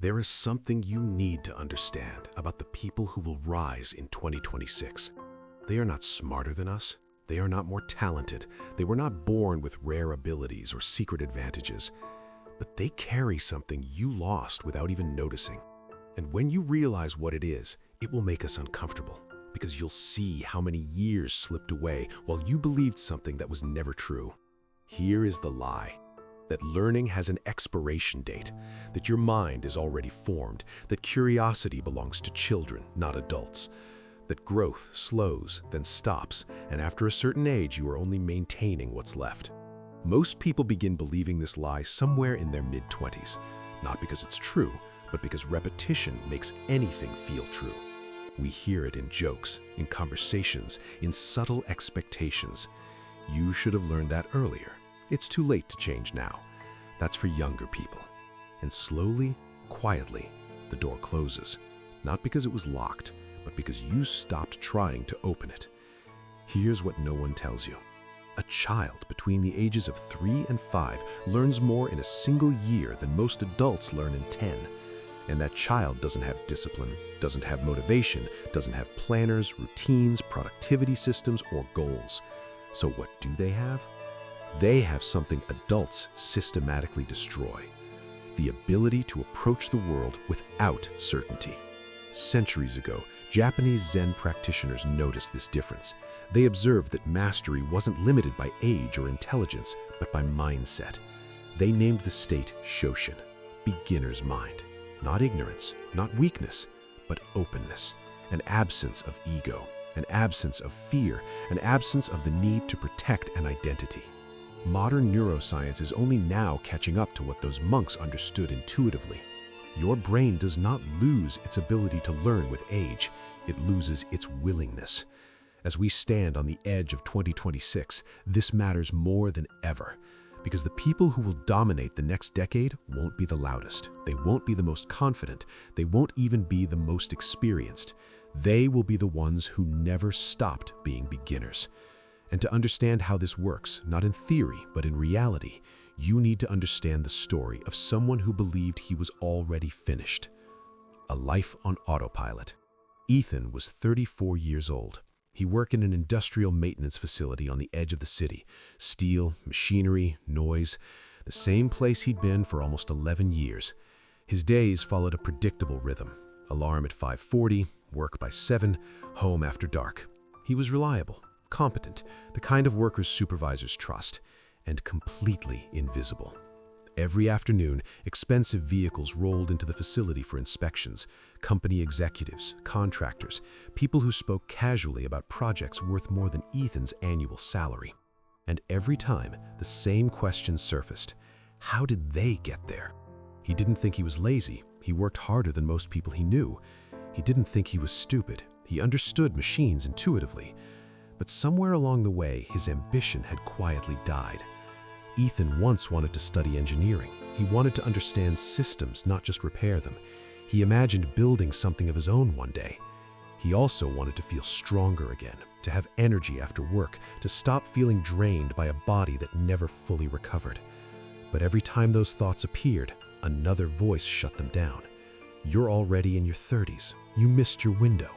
There is something you need to understand about the people who will rise in 2026. They are not smarter than us. They are not more talented. They were not born with rare abilities or secret advantages. But they carry something you lost without even noticing. And when you realize what it is, it will make us uncomfortable because you'll see how many years slipped away while you believed something that was never true. Here is the lie. That learning has an expiration date, that your mind is already formed, that curiosity belongs to children, not adults, that growth slows, then stops, and after a certain age you are only maintaining what's left. Most people begin believing this lie somewhere in their mid-20s, not because it's true, but because repetition makes anything feel true. We hear it in jokes, in conversations, in subtle expectations. You should have learned that earlier. It's too late to change now. That's for younger people. And slowly, quietly, the door closes. Not because it was locked, but because you stopped trying to open it. Here's what no one tells you. A child between the ages of 3 and 5 learns more in a single year than most adults learn in 10. And that child doesn't have discipline, doesn't have motivation, doesn't have planners, routines, productivity systems, or goals. So what do they have? They have something adults systematically destroy: the ability to approach the world without certainty. Centuries ago, Japanese Zen practitioners noticed this difference. They observed that mastery wasn't limited by age or intelligence, but by mindset. They named the state Shoshin, beginner's mind. Not ignorance, not weakness, but openness, an absence of ego, an absence of fear, an absence of the need to protect an identity. Modern neuroscience is only now catching up to what those monks understood intuitively. Your brain does not lose its ability to learn with age, it loses its willingness. As we stand on the edge of 2026, this matters more than ever, because the people who will dominate the next decade won't be the loudest, they won't be the most confident, they won't even be the most experienced. They will be the ones who never stopped being beginners. And to understand how this works, not in theory, but in reality, you need to understand the story of someone who believed he was already finished. A life on autopilot. Ethan was 34 years old. He worked in an industrial maintenance facility on the edge of the city. Steel, machinery, noise, the same place he'd been for almost 11 years. His days followed a predictable rhythm. Alarm at 5:40, work by 7, home after dark. He was reliable, competent, the kind of workers supervisors trust, and completely invisible. Every afternoon, expensive vehicles rolled into the facility for inspections. Company executives, contractors, people who spoke casually about projects worth more than Ethan's annual salary. And every time, the same question surfaced: how did they get there? He didn't think he was lazy. He worked harder than most people he knew. He didn't think he was stupid. He understood machines intuitively. But somewhere along the way, his ambition had quietly died. Ethan once wanted to study engineering. He wanted to understand systems, not just repair them. He imagined building something of his own one day. He also wanted to feel stronger again, to have energy after work, to stop feeling drained by a body that never fully recovered. But every time those thoughts appeared, another voice shut them down. You're already in your 30s. You missed your window.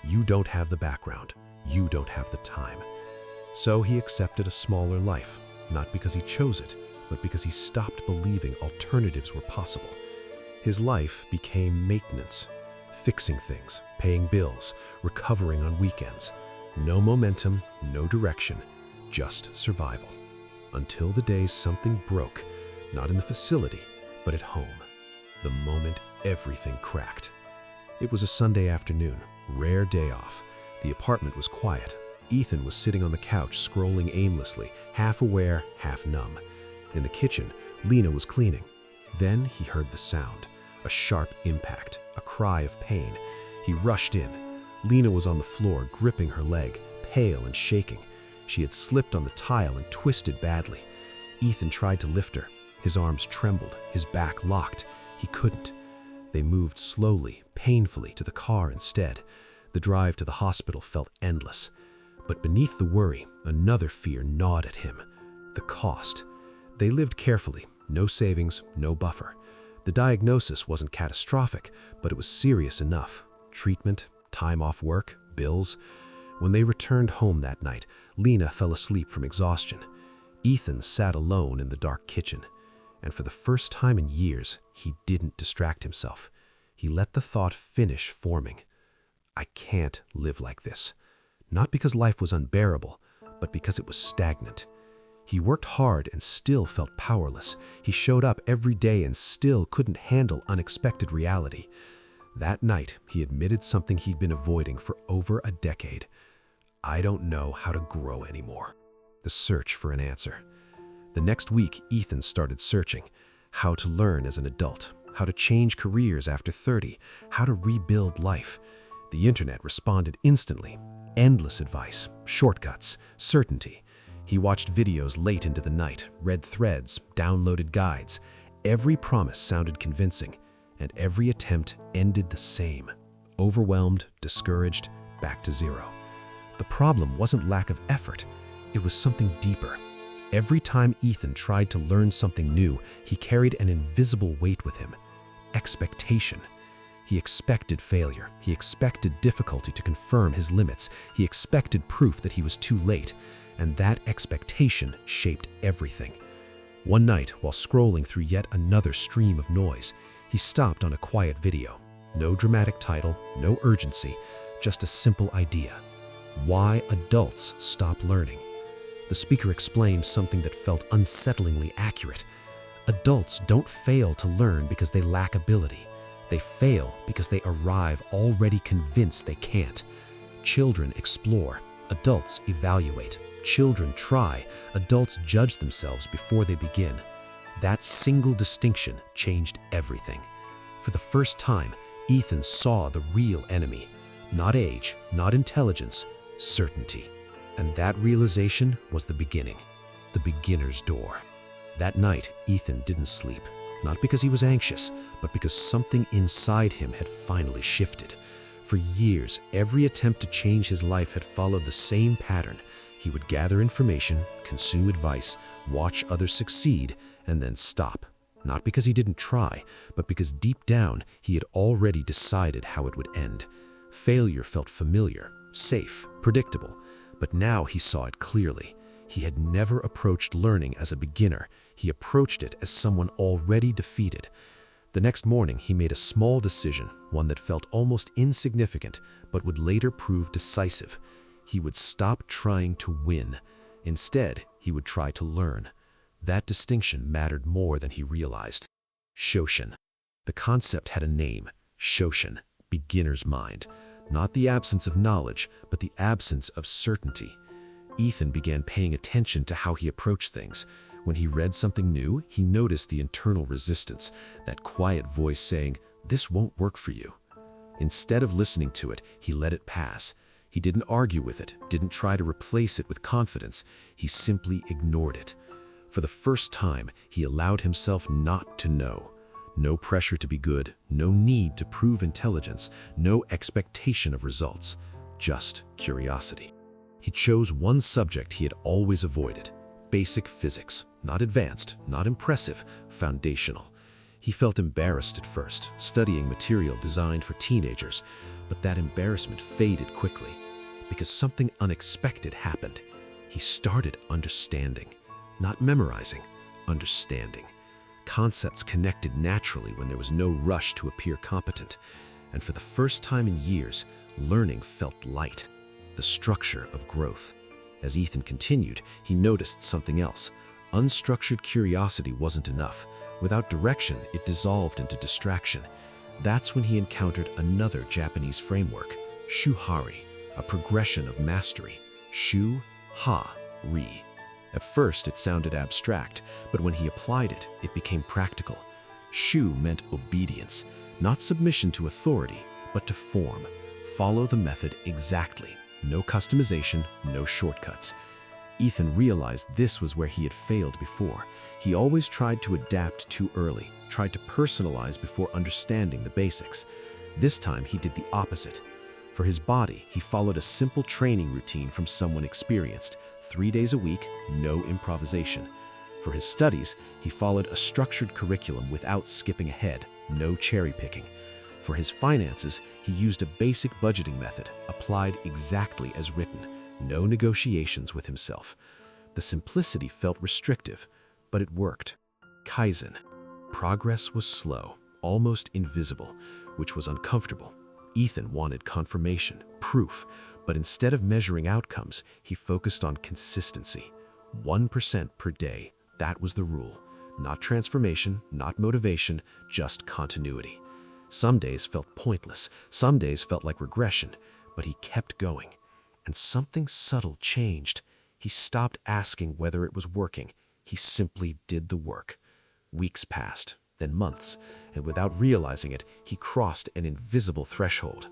You don't have the background. You don't have the time. So he accepted a smaller life, not because he chose it, but because he stopped believing alternatives were possible. His life became maintenance, fixing things, paying bills, recovering on weekends. No momentum, no direction, just survival. Until the day something broke, not in the facility, but at home. The moment everything cracked. It was a Sunday afternoon, rare day off. The apartment was quiet. Ethan was sitting on the couch, scrolling aimlessly, half aware, half numb. In the kitchen, Lena was cleaning. Then he heard the sound, a sharp impact, a cry of pain. He rushed in. Lena was on the floor, gripping her leg, pale and shaking. She had slipped on the tile and twisted badly. Ethan tried to lift her. His arms trembled, his back locked. He couldn't. They moved slowly, painfully, to the car instead. The drive to the hospital felt endless. But beneath the worry, another fear gnawed at him: the cost. They lived carefully, no savings, no buffer. The diagnosis wasn't catastrophic, but it was serious enough. Treatment, time off work, bills. When they returned home that night, Lena fell asleep from exhaustion. Ethan sat alone in the dark kitchen, and for the first time in years, he didn't distract himself. He let the thought finish forming. I can't live like this. Not because life was unbearable, but because it was stagnant. He worked hard and still felt powerless. He showed up every day and still couldn't handle unexpected reality. That night, he admitted something he'd been avoiding for over a decade. I don't know how to grow anymore. The search for an answer. The next week, Ethan started searching. How to learn as an adult, how to change careers after 30, how to rebuild life. The internet responded instantly. Endless advice, shortcuts, certainty. He watched videos late into the night, read threads, downloaded guides. Every promise sounded convincing, and every attempt ended the same. Overwhelmed, discouraged, back to zero. The problem wasn't lack of effort. It was something deeper. Every time Ethan tried to learn something new, he carried an invisible weight with him. Expectation. He expected failure. He expected difficulty to confirm his limits. He expected proof that he was too late. And that expectation shaped everything. One night, while scrolling through yet another stream of noise, he stopped on a quiet video. No dramatic title, no urgency, just a simple idea. Why adults stop learning. The speaker explained something that felt unsettlingly accurate. Adults don't fail to learn because they lack ability. They fail because they arrive already convinced they can't. Children explore. Adults evaluate. Children try. Adults judge themselves before they begin. That single distinction changed everything. For the first time, Ethan saw the real enemy. Not age, not intelligence, certainty. And that realization was the beginning, the beginner's door. That night, Ethan didn't sleep, not because he was anxious, but because something inside him had finally shifted. For years, every attempt to change his life had followed the same pattern. He would gather information, consume advice, watch others succeed, and then stop. Not because he didn't try, but because deep down, he had already decided how it would end. Failure felt familiar, safe, predictable. But now he saw it clearly. He had never approached learning as a beginner. He approached it as someone already defeated. The next morning, he made a small decision, one that felt almost insignificant, but would later prove decisive. He would stop trying to win. Instead, he would try to learn. That distinction mattered more than he realized. Shoshin. The concept had a name, Shoshin, beginner's mind. Not the absence of knowledge, but the absence of certainty. Ethan began paying attention to how he approached things. When he read something new, he noticed the internal resistance, that quiet voice saying, "This won't work for you." Instead of listening to it, he let it pass. He didn't argue with it, didn't try to replace it with confidence. He simply ignored it. For the first time, he allowed himself not to know. No pressure to be good, no need to prove intelligence, no expectation of results, just curiosity. He chose one subject he had always avoided, basic physics, not advanced, not impressive, foundational. He felt embarrassed at first, studying material designed for teenagers, but that embarrassment faded quickly, because something unexpected happened. He started understanding, not memorizing, understanding. Concepts connected naturally when there was no rush to appear competent, and for the first time in years, learning felt light, the structure of growth. As Ethan continued, he noticed something else. Unstructured curiosity wasn't enough. Without direction, it dissolved into distraction. That's when he encountered another Japanese framework, Shuhari, a progression of mastery. Shu-ha-ri. At first, it sounded abstract, but when he applied it, it became practical. Shu meant obedience, not submission to authority, but to form. Follow the method exactly. No customization, no shortcuts. Ethan realized this was where he had failed before. He always tried to adapt too early, tried to personalize before understanding the basics. This time, he did the opposite. For his body, he followed a simple training routine from someone experienced. 3 days a week, no improvisation. For his studies, he followed a structured curriculum without skipping ahead, no cherry-picking. For his finances, he used a basic budgeting method, applied exactly as written, no negotiations with himself. The simplicity felt restrictive, but it worked. Kaizen. Progress was slow, almost invisible, which was uncomfortable. Ethan wanted confirmation, proof, but instead of measuring outcomes, he focused on consistency. 1% per day, that was the rule. Not transformation, not motivation, just continuity. Some days felt pointless, some days felt like regression, but he kept going. And something subtle changed. He stopped asking whether it was working. He simply did the work. Weeks passed, then months, and without realizing it, he crossed an invisible threshold.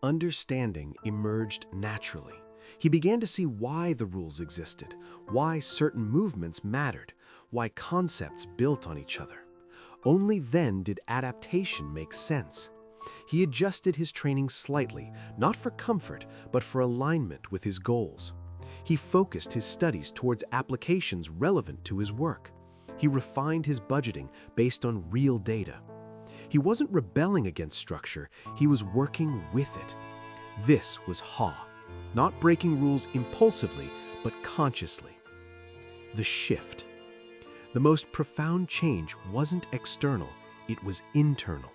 Understanding emerged naturally. He began to see why the rules existed, why certain movements mattered, why concepts built on each other. Only then did adaptation make sense. He adjusted his training slightly, not for comfort, but for alignment with his goals. He focused his studies towards applications relevant to his work. He refined his budgeting based on real data. He wasn't rebelling against structure, he was working with it. This was Ha. Not breaking rules impulsively, but consciously. The shift. The most profound change wasn't external, it was internal.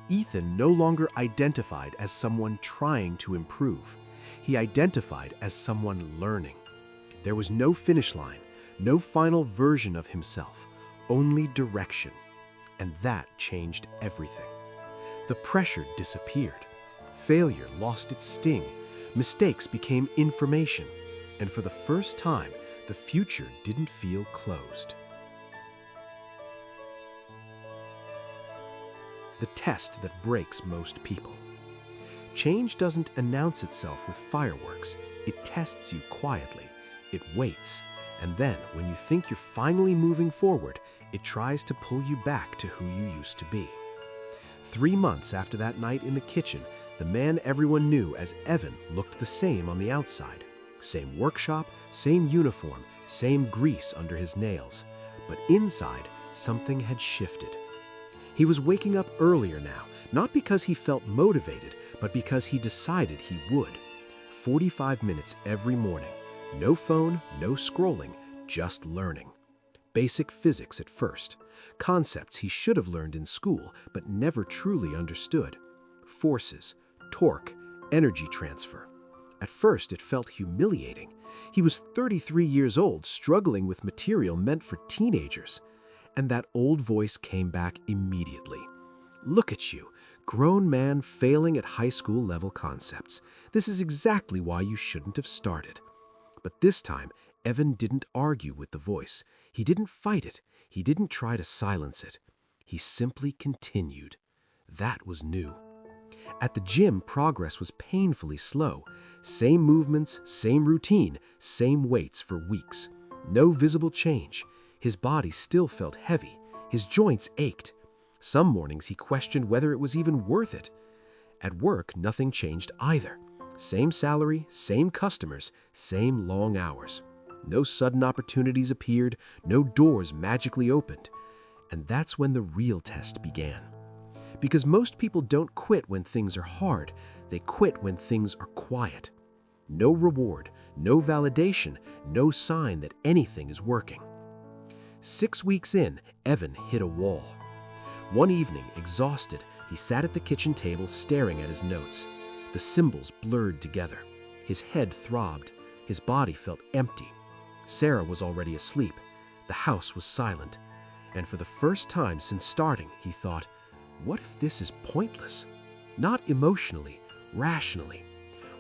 Ethan no longer identified as someone trying to improve. He identified as someone learning. There was no finish line, no final version of himself, only direction. And that changed everything. The pressure disappeared. Failure lost its sting. Mistakes became information, and for the first time, the future didn't feel closed. The test that breaks most people. Change doesn't announce itself with fireworks. It tests you quietly. It waits, and then, when you think you're finally moving forward, it tries to pull you back to who you used to be. 3 months after that night in the kitchen, the man everyone knew as Evan looked the same on the outside. Same workshop, same uniform, same grease under his nails. But inside, something had shifted. He was waking up earlier now, not because he felt motivated, but because he decided he would. 45 minutes every morning. No phone, no scrolling, just learning. Basic physics at first. Concepts he should have learned in school, but never truly understood. Forces, torque, energy transfer. At first, it felt humiliating. He was 33 years old, struggling with material meant for teenagers. And that old voice came back immediately. Look at you, grown man failing at high school level concepts. This is exactly why you shouldn't have started. But this time, Evan didn't argue with the voice. He didn't fight it. He didn't try to silence it. He simply continued. That was new. At the gym, progress was painfully slow. Same movements, same routine, same weights for weeks. No visible change. His body still felt heavy. His joints ached. Some mornings he questioned whether it was even worth it. At work, nothing changed either. Same salary, same customers, same long hours. No sudden opportunities appeared, no doors magically opened. And that's when the real test began. Because most people don't quit when things are hard, they quit when things are quiet. No reward, no validation, no sign that anything is working. 6 weeks in, Evan hit a wall. One evening, exhausted, he sat at the kitchen table staring at his notes. The symbols blurred together. His head throbbed. His body felt empty. Sarah was already asleep. The house was silent. And for the first time since starting, he thought, what if this is pointless? Not emotionally, rationally.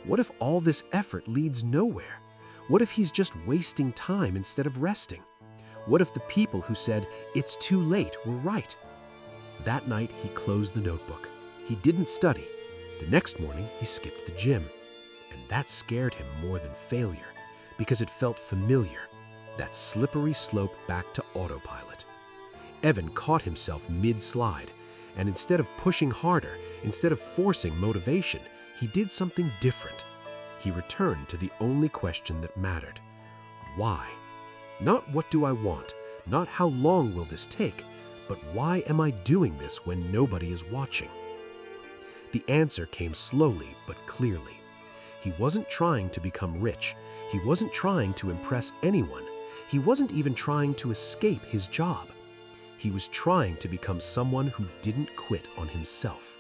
What if all this effort leads nowhere? What if he's just wasting time instead of resting? What if the people who said, it's too late, were right? That night, he closed the notebook. He didn't study. The next morning, he skipped the gym. And that scared him more than failure, because it felt familiar, that slippery slope back to autopilot. Evan caught himself mid-slide, And instead of pushing harder, instead of forcing motivation, he did something different. He returned to the only question that mattered. Why? Not what do I want, not how long will this take, but why am I doing this when nobody is watching? The answer came slowly but clearly. He wasn't trying to become rich. He wasn't trying to impress anyone. He wasn't even trying to escape his job. He was trying to become someone who didn't quit on himself.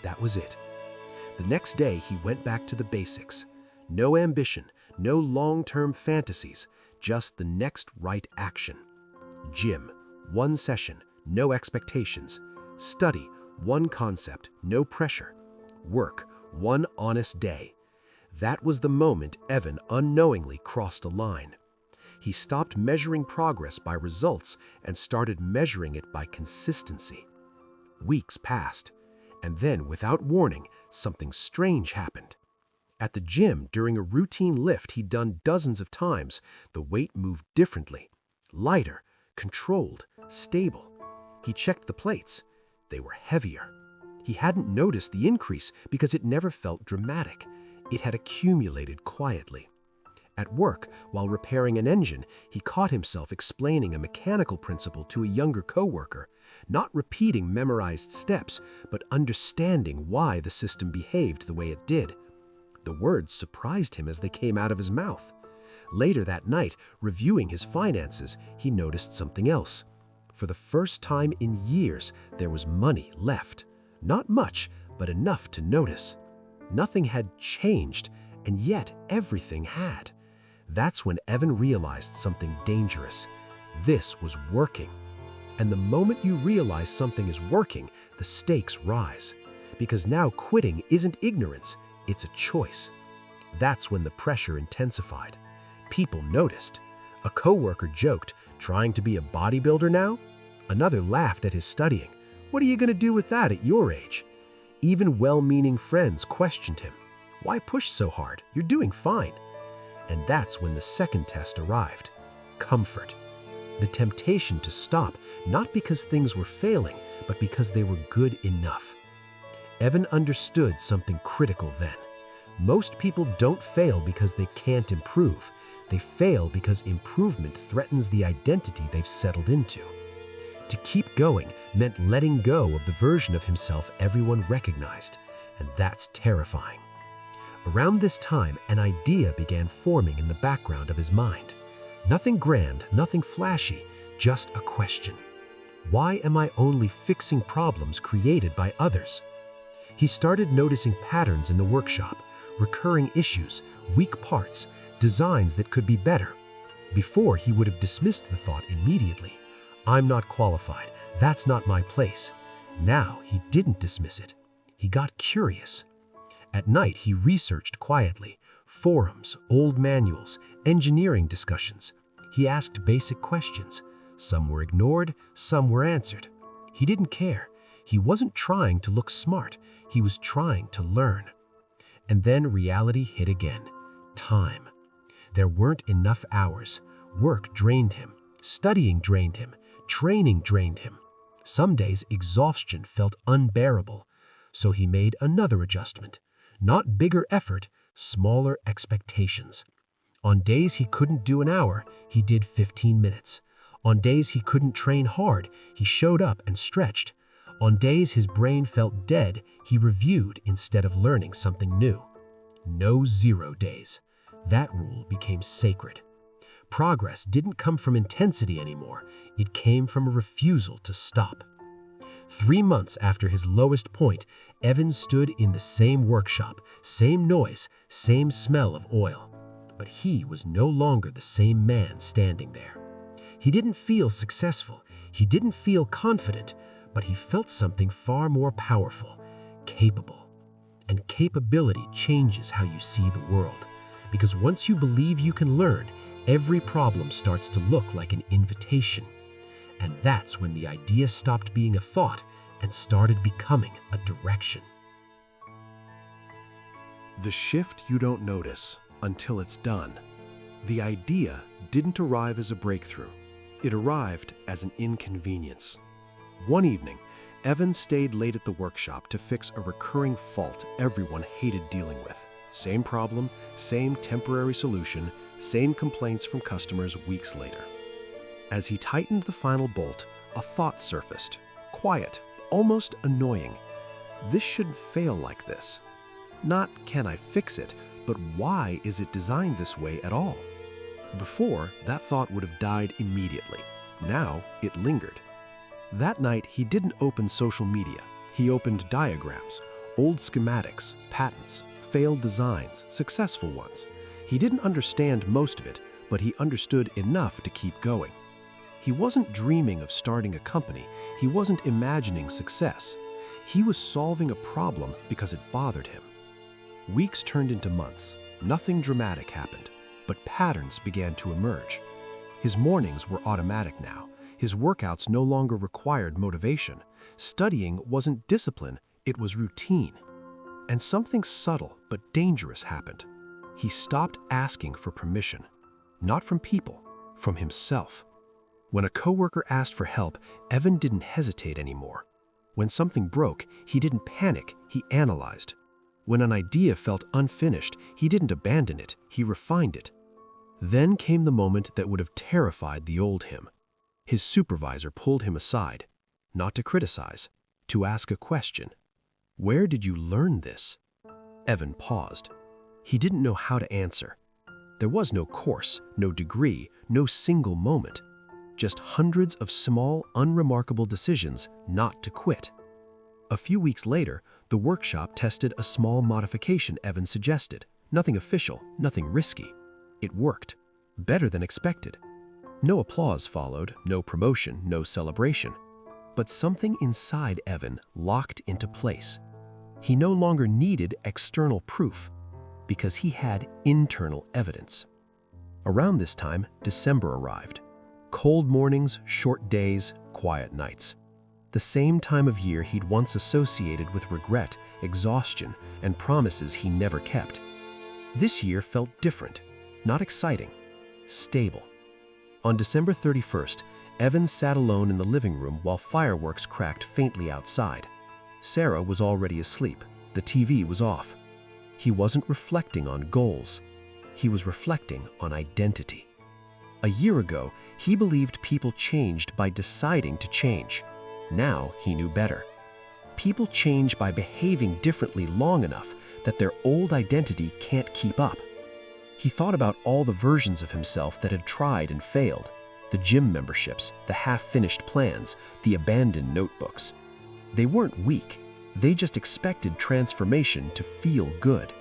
That was it. The next day, he went back to the basics. No ambition, no long-term fantasies, just the next right action. Gym, one session, no expectations. Study, one concept, no pressure. Work, one honest day. That was the moment Evan unknowingly crossed a line. He stopped measuring progress by results and started measuring it by consistency. Weeks passed, and then, without warning, something strange happened. At the gym, during a routine lift he'd done dozens of times, the weight moved differently. Lighter, controlled, stable. He checked the plates. They were heavier. He hadn't noticed the increase because it never felt dramatic. It had accumulated quietly. At work, while repairing an engine, he caught himself explaining a mechanical principle to a younger coworker, not repeating memorized steps, but understanding why the system behaved the way it did. The words surprised him as they came out of his mouth. Later that night, reviewing his finances, he noticed something else. For the first time in years, there was money left. Not much, but enough to notice. Nothing had changed, and yet everything had. That's when Evan realized something dangerous. This was working. And the moment you realize something is working, the stakes rise. Because now quitting isn't ignorance, it's a choice. That's when the pressure intensified. People noticed. A coworker joked, "Trying to be a bodybuilder now?" Another laughed at his studying. "What are you going to do with that at your age?" Even well-meaning friends questioned him. "Why push so hard? You're doing fine." And that's when the second test arrived. Comfort. The temptation to stop, not because things were failing, but because they were good enough. Evan understood something critical then. Most people don't fail because they can't improve. They fail because improvement threatens the identity they've settled into. To keep going meant letting go of the version of himself everyone recognized, and that's terrifying. Around this time, an idea began forming in the background of his mind. Nothing grand, nothing flashy, just a question. Why am I only fixing problems created by others? He started noticing patterns in the workshop, recurring issues, weak parts, designs that could be better. Before, he would have dismissed the thought immediately. "I'm not qualified. That's not my place." Now, he didn't dismiss it. He got curious. At night, he researched quietly. Forums, old manuals, engineering discussions. He asked basic questions. Some were ignored, some were answered. He didn't care. He wasn't trying to look smart. He was trying to learn. And then reality hit again. Time. There weren't enough hours. Work drained him. Studying drained him. Training drained him. Some days, exhaustion felt unbearable. So he made another adjustment. Not bigger effort, smaller expectations. On days he couldn't do an hour, he did 15 minutes. On days he couldn't train hard, he showed up and stretched. On days his brain felt dead, he reviewed instead of learning something new. No 0 days. That rule became sacred. Progress didn't come from intensity anymore. It came from a refusal to stop. 3 months after his lowest point, Evan stood in the same workshop, same noise, same smell of oil. But he was no longer the same man standing there. He didn't feel successful. He didn't feel confident, but he felt something far more powerful, capable. And capability changes how you see the world. Because once you believe you can learn, every problem starts to look like an invitation. And that's when the idea stopped being a thought and started becoming a direction. The shift you don't notice until it's done. The idea didn't arrive as a breakthrough. It arrived as an inconvenience. One evening, Evan stayed late at the workshop to fix a recurring fault everyone hated dealing with. Same problem, same temporary solution, same complaints from customers weeks later. As he tightened the final bolt, a thought surfaced. Quiet, almost annoying. This shouldn't fail like this. Not can I fix it, but why is it designed this way at all? Before, that thought would have died immediately. Now, it lingered. That night, he didn't open social media. He opened diagrams, old schematics, patents, failed designs, successful ones. He didn't understand most of it, but he understood enough to keep going. He wasn't dreaming of starting a company. He wasn't imagining success. He was solving a problem because it bothered him. Weeks turned into months. Nothing dramatic happened, but patterns began to emerge. His mornings were automatic now. His workouts no longer required motivation. Studying wasn't discipline, it was routine. And something subtle but dangerous happened. He stopped asking for permission. Not from people, from himself. When a coworker asked for help, Evan didn't hesitate anymore. When something broke, he didn't panic, he analyzed. When an idea felt unfinished, he didn't abandon it, he refined it. Then came the moment that would have terrified the old him. His supervisor pulled him aside, not to criticize, to ask a question. Where did you learn this? Evan paused. He didn't know how to answer. There was no course, no degree, no single moment. Just hundreds of small, unremarkable decisions not to quit. A few weeks later, the workshop tested a small modification Evan suggested. Nothing official, nothing risky. It worked. Better than expected. No applause followed, no promotion, no celebration. But something inside Evan locked into place. He no longer needed external proof because he had internal evidence. Around this time, December arrived. Cold mornings, short days, quiet nights. The same time of year he'd once associated with regret, exhaustion, and promises he never kept. This year felt different, not exciting, stable. On December 31st, Evan sat alone in the living room while fireworks cracked faintly outside. Sarah was already asleep. The TV was off. He wasn't reflecting on goals. He was reflecting on identity. A year ago, he believed people changed by deciding to change. Now he knew better. People change by behaving differently long enough that their old identity can't keep up. He thought about all the versions of himself that had tried and failed. The gym memberships, the half-finished plans, the abandoned notebooks. They weren't weak. They just expected transformation to feel good.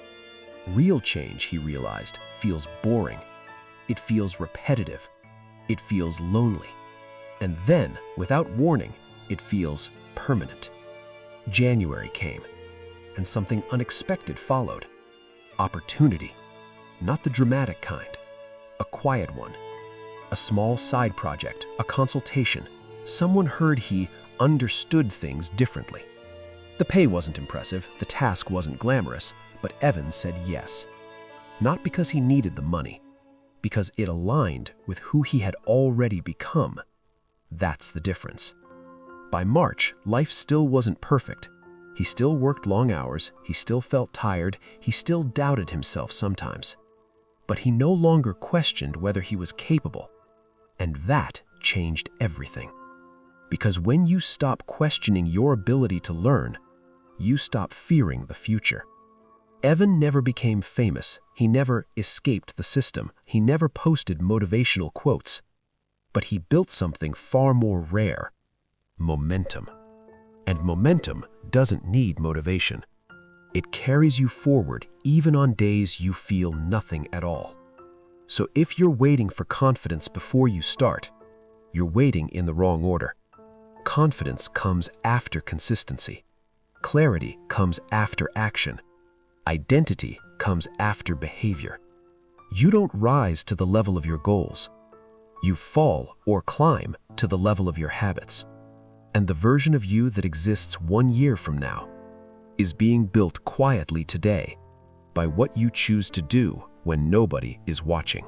Real change, he realized, feels boring. It feels repetitive. It feels lonely. And then, without warning, it feels permanent. January came, and something unexpected followed. Opportunity. Not the dramatic kind. A quiet one. A small side project, a consultation. Someone heard he understood things differently. The pay wasn't impressive, the task wasn't glamorous, but Evan said yes. Not because he needed the money, because it aligned with who he had already become. That's the difference. By March, life still wasn't perfect. He still worked long hours, he still felt tired, he still doubted himself sometimes. But he no longer questioned whether he was capable. And that changed everything. Because when you stop questioning your ability to learn, you stop fearing the future. Evan never became famous. He never escaped the system. He never posted motivational quotes. But he built something far more rare: momentum. And momentum doesn't need motivation. It carries you forward even on days you feel nothing at all. So if you're waiting for confidence before you start, you're waiting in the wrong order. Confidence comes after consistency. Clarity comes after action. Identity comes after behavior. You don't rise to the level of your goals. You fall or climb to the level of your habits. And the version of you that exists 1 year from now is being built quietly today by what you choose to do when nobody is watching.